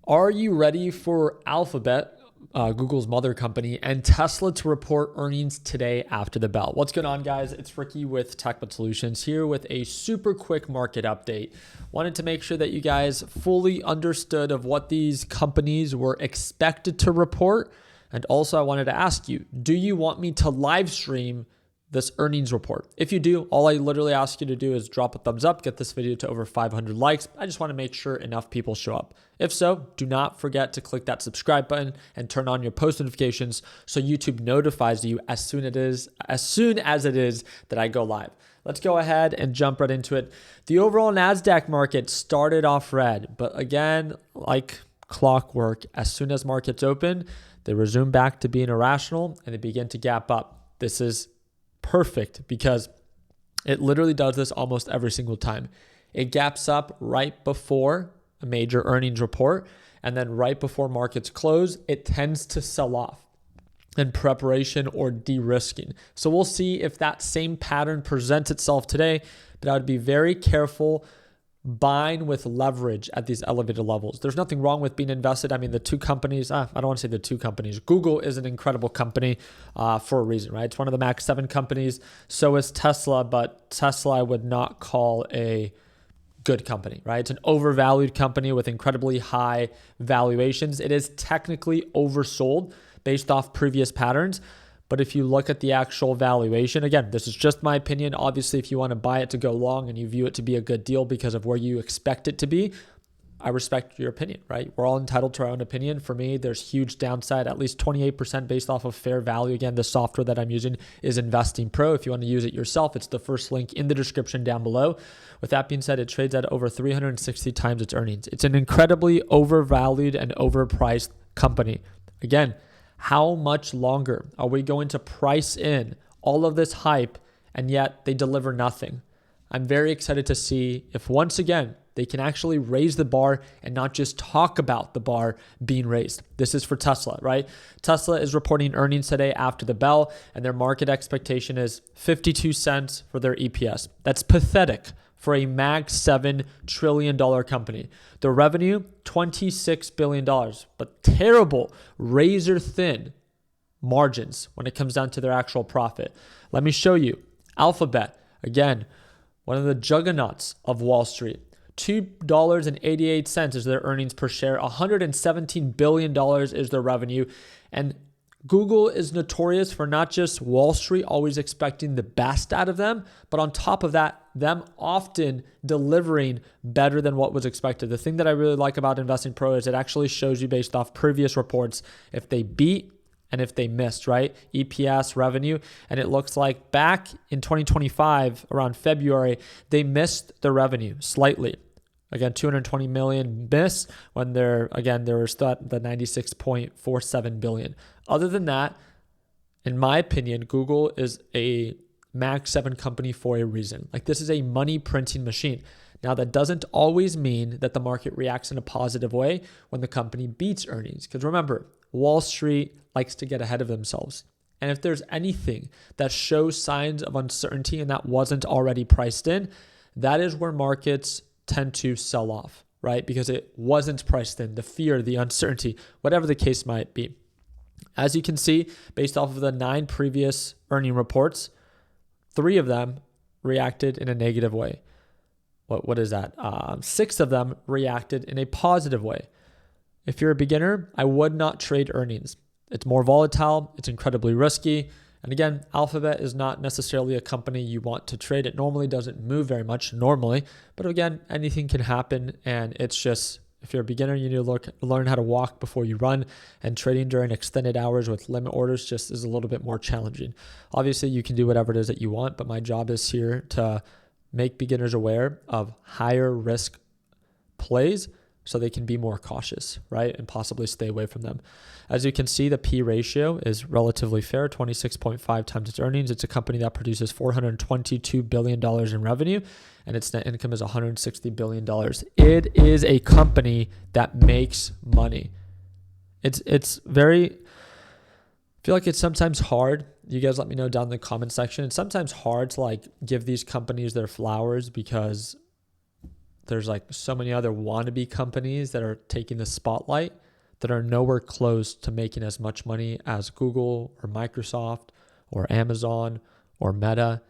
Are you ready for Alphabet, Google's mother company, and Tesla to report earnings today after the bell? What's going on, guys? It's Ricky with TechBud Solutions here with a super quick market update. Wanted to make sure that you guys fully understood of what these companies were expected to report. And also I wanted to ask you, do you want me to live stream this earnings report? If you do, all I literally ask you to do is drop a thumbs up, get this video to over 500 likes. I just want to make sure enough people show up. If so, do not forget to click that subscribe button and turn on your post notifications so YouTube notifies you as soon as it is that I go live. Let's go ahead and jump right into it. The overall NASDAQ market started off red, but again, like clockwork, as soon as markets open, they resume back to being irrational and they begin to gap up. This is perfect because it literally does this almost every single time. It gaps up right before a major earnings report, and then right before markets close, it tends to sell off in preparation or de-risking. So we'll see if that same pattern presents itself today, but I would be very careful buying with leverage at these elevated levels. There's nothing wrong with being invested. I mean, the two companies, I don't want to say the two companies. Google is an incredible company for a reason, right? It's one of the Max 7 companies. So is Tesla, but Tesla I would not call a good company, right? It's an overvalued company with incredibly high valuations. It is technically oversold based off previous patterns. But if you look at the actual valuation, again, this is just my opinion. Obviously, if you want to buy it to go long and you view it to be a good deal because of where you expect it to be, I respect your opinion, right? We're all entitled to our own opinion. For me, there's huge downside, at least 28% based off of fair value. Again, the software that I'm using is Investing Pro. If you want to use it yourself, it's the first link in the description down below. With that being said, it trades at over 360 times its earnings. It's an incredibly overvalued and overpriced company. Again, how much longer are we going to price in all of this hype and yet they deliver nothing? I'm very excited to see if once again they can actually raise the bar and not just talk about the bar being raised. This is for Tesla, right? Tesla is reporting earnings today after the bell, and their market expectation is 52 cents for their EPS. That's pathetic for a Mag 7 trillion dollar company. The revenue, $26 billion, but terrible, razor thin margins when it comes down to their actual profit. Let me show you. Alphabet, again, one of the juggernauts of Wall Street. $2.88 is their earnings per share. $117 billion is their revenue. And Google is notorious for not just Wall Street always expecting the best out of them, but on top of that, them often delivering better than what was expected. The thing that I really like about Investing Pro is it actually shows you based off previous reports if they beat and if they missed, right? EPS, revenue. And it looks like back in 2025, around February, they missed the revenue slightly. Again, 220 million miss when there was the 96.47 billion. Other than that, in my opinion, Google is a Mag 7 company for a reason. Like, this is a money printing machine. Now, that doesn't always mean that the market reacts in a positive way when the company beats earnings. Because remember, Wall Street likes to get ahead of themselves. And if there's anything that shows signs of uncertainty and that wasn't already priced in, that is where markets tend to sell off, right? Because it wasn't priced in, the fear, the uncertainty, whatever the case might be. As you can see, based off of the 9 previous earning reports, 3 of them reacted in a negative way. What is that? 6 of them reacted in a positive way. If you're a beginner, I would not trade earnings. It's more volatile. It's incredibly risky. And again, Alphabet is not necessarily a company you want to trade. It normally doesn't move very much normally, but again, anything can happen. And it's just, if you're a beginner, you need to learn how to walk before you run, and trading during extended hours with limit orders just is a little bit more challenging. Obviously, you can do whatever it is that you want, but my job is here to make beginners aware of higher risk plays so they can be more cautious, right? And possibly stay away from them. As you can see, the P ratio is relatively fair, 26.5 times its earnings. It's a company that produces $422 billion in revenue, and its net income is $160 billion. It is a company that makes money. It's very, I feel like it's sometimes hard. You guys let me know down in the comment section. It's sometimes hard to give these companies their flowers because there's like so many other wannabe companies that are taking the spotlight that are nowhere close to making as much money as Google or Microsoft or Amazon or Meta.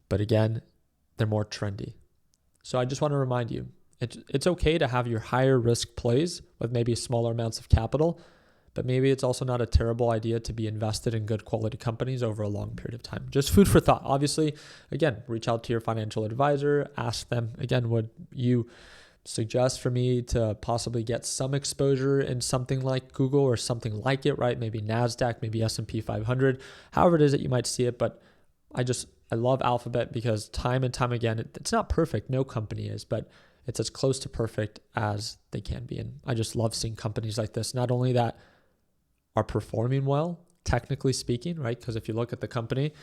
But again, they're more trendy. So I just want to remind you, it's okay to have your higher risk plays with maybe smaller amounts of capital, but maybe it's also not a terrible idea to be invested in good quality companies over a long period of time. Just food for thought. Obviously, again, reach out to your financial advisor, ask them, again, would you suggest for me to possibly get some exposure in something like Google or something like it, right? Maybe NASDAQ, maybe S&P 500, however it is that you might see it. But I love Alphabet because time and time again, it's not perfect. No company is, but it's as close to perfect as they can be. And I just love seeing companies like this, not only that are performing well, technically speaking, right? Because if you look at the company,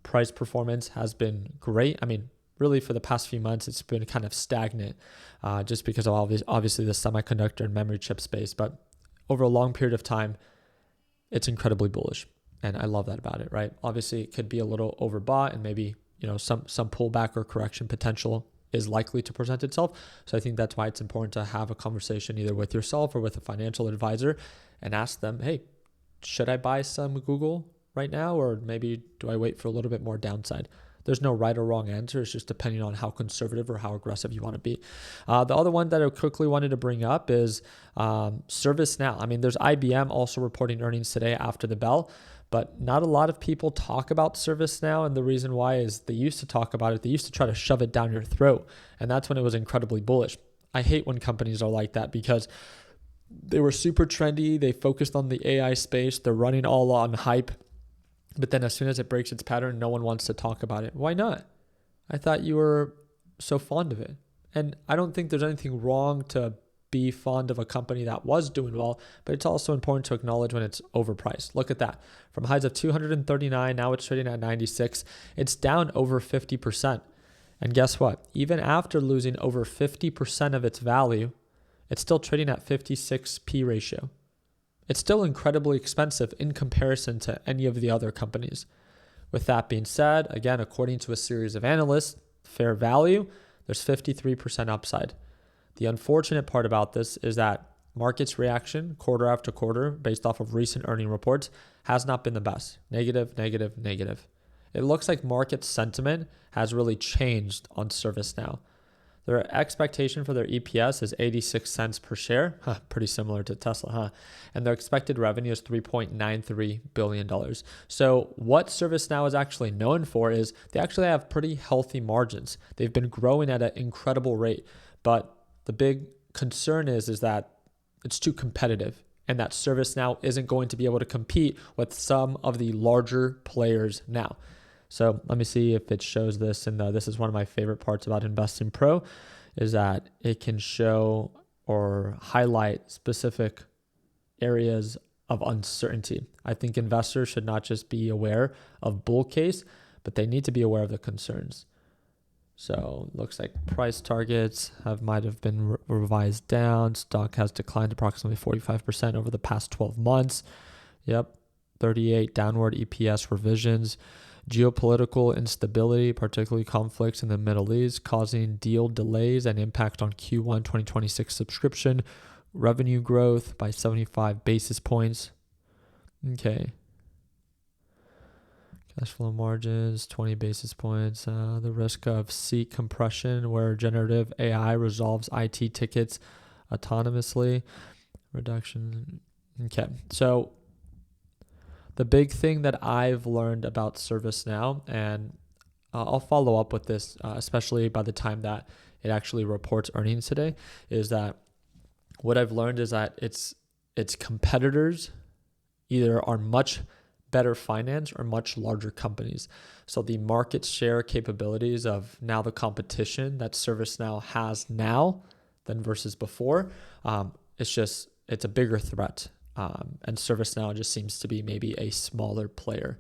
price performance has been great. I mean, really for the past few months, it's been kind of stagnant just because of obviously the semiconductor and memory chip space. But over a long period of time, it's incredibly bullish. And I love that about it, right? Obviously, it could be a little overbought and maybe, some pullback or correction potential is likely to present itself. So I think that's why it's important to have a conversation either with yourself or with a financial advisor and ask them, hey, should I buy some Google right now? Or maybe do I wait for a little bit more downside? There's no right or wrong answer. It's just depending on how conservative or how aggressive you want to be. The other one that I quickly wanted to bring up is ServiceNow. I mean, there's IBM also reporting earnings today after the bell, but not a lot of people talk about ServiceNow. And the reason why is they used to talk about it. They used to try to shove it down your throat. And that's when it was incredibly bullish. I hate when companies are like that because they were super trendy. They focused on the AI space. They're running all on hype. But then as soon as it breaks its pattern, no one wants to talk about it. Why not? I thought you were so fond of it. And I don't think there's anything wrong to be fond of a company that was doing well, but it's also important to acknowledge when it's overpriced. Look at that. From highs of 239, now it's trading at 96. It's down over 50%. And guess what? Even after losing over 50% of its value, it's still trading at 56p ratio. It's still incredibly expensive in comparison to any of the other companies. With that being said, again, according to a series of analysts, fair value, there's 53% upside. The unfortunate part about this is that market's reaction quarter after quarter based off of recent earning reports has not been the best. Negative, negative, negative. It looks like market sentiment has really changed on ServiceNow. Their expectation for their EPS is 86 cents per share. Pretty similar to Tesla, huh? And their expected revenue is $3.93 billion. So what ServiceNow is actually known for is they actually have pretty healthy margins. They've been growing at an incredible rate. But the big concern is that it's too competitive and that ServiceNow isn't going to be able to compete with some of the larger players now. So let me see if it shows this. And this is one of my favorite parts about Investing Pro is that it can show or highlight specific areas of uncertainty. I think investors should not just be aware of bull case, but they need to be aware of the concerns. So it looks like price targets might have been revised down. Stock has declined approximately 45% over the past 12 months. Yep, 38 downward EPS revisions. Geopolitical instability, particularly conflicts in the Middle East, causing deal delays and impact on Q1 2026 subscription revenue growth by 75 basis points. Okay. Cash flow margins, 20 basis points. The risk of seat compression where generative AI resolves IT tickets autonomously. Reduction. Okay. So the big thing that I've learned about ServiceNow, and I'll follow up with this, especially by the time that it actually reports earnings today, is that what I've learned is that its competitors either are much better finance or much larger companies. So the market share capabilities of now the competition that ServiceNow has now than versus before, it's a bigger threat. And ServiceNow just seems to be maybe a smaller player.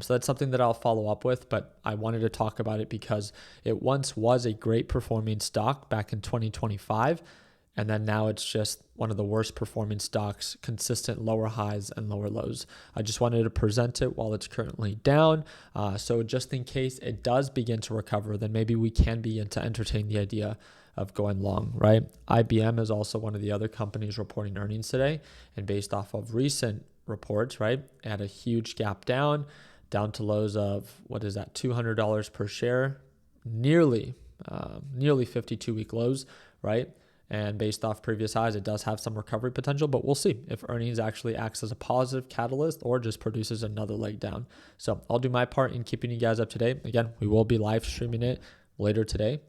So that's something that I'll follow up with, but I wanted to talk about it because it once was a great performing stock back in 2025. And then now it's just one of the worst performing stocks, consistent lower highs and lower lows. I just wanted to present it while it's currently down. So just in case it does begin to recover, then maybe we can begin to entertain the idea of going long, right? IBM is also one of the other companies reporting earnings today. And based off of recent reports, right, it had a huge gap down to lows of, what is that, $200 per share, nearly 52-week lows, right? And based off previous highs, it does have some recovery potential, but we'll see if earnings actually acts as a positive catalyst or just produces another leg down. So I'll do my part in keeping you guys up to date. Again, we will be live streaming it later today,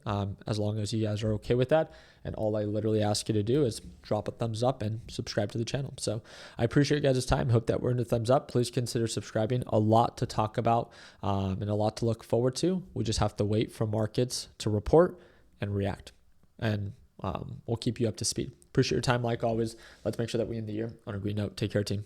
as long as you guys are okay with that. And all I literally ask you to do is drop a thumbs up and subscribe to the channel. So I appreciate you guys' time. Hope that we're in the thumbs up. Please consider subscribing. A lot to talk about and a lot to look forward to. We just have to wait for markets to report and react. And we'll keep you up to speed. Appreciate your time like always. Let's make sure that we end the year on a green note. Take care, team.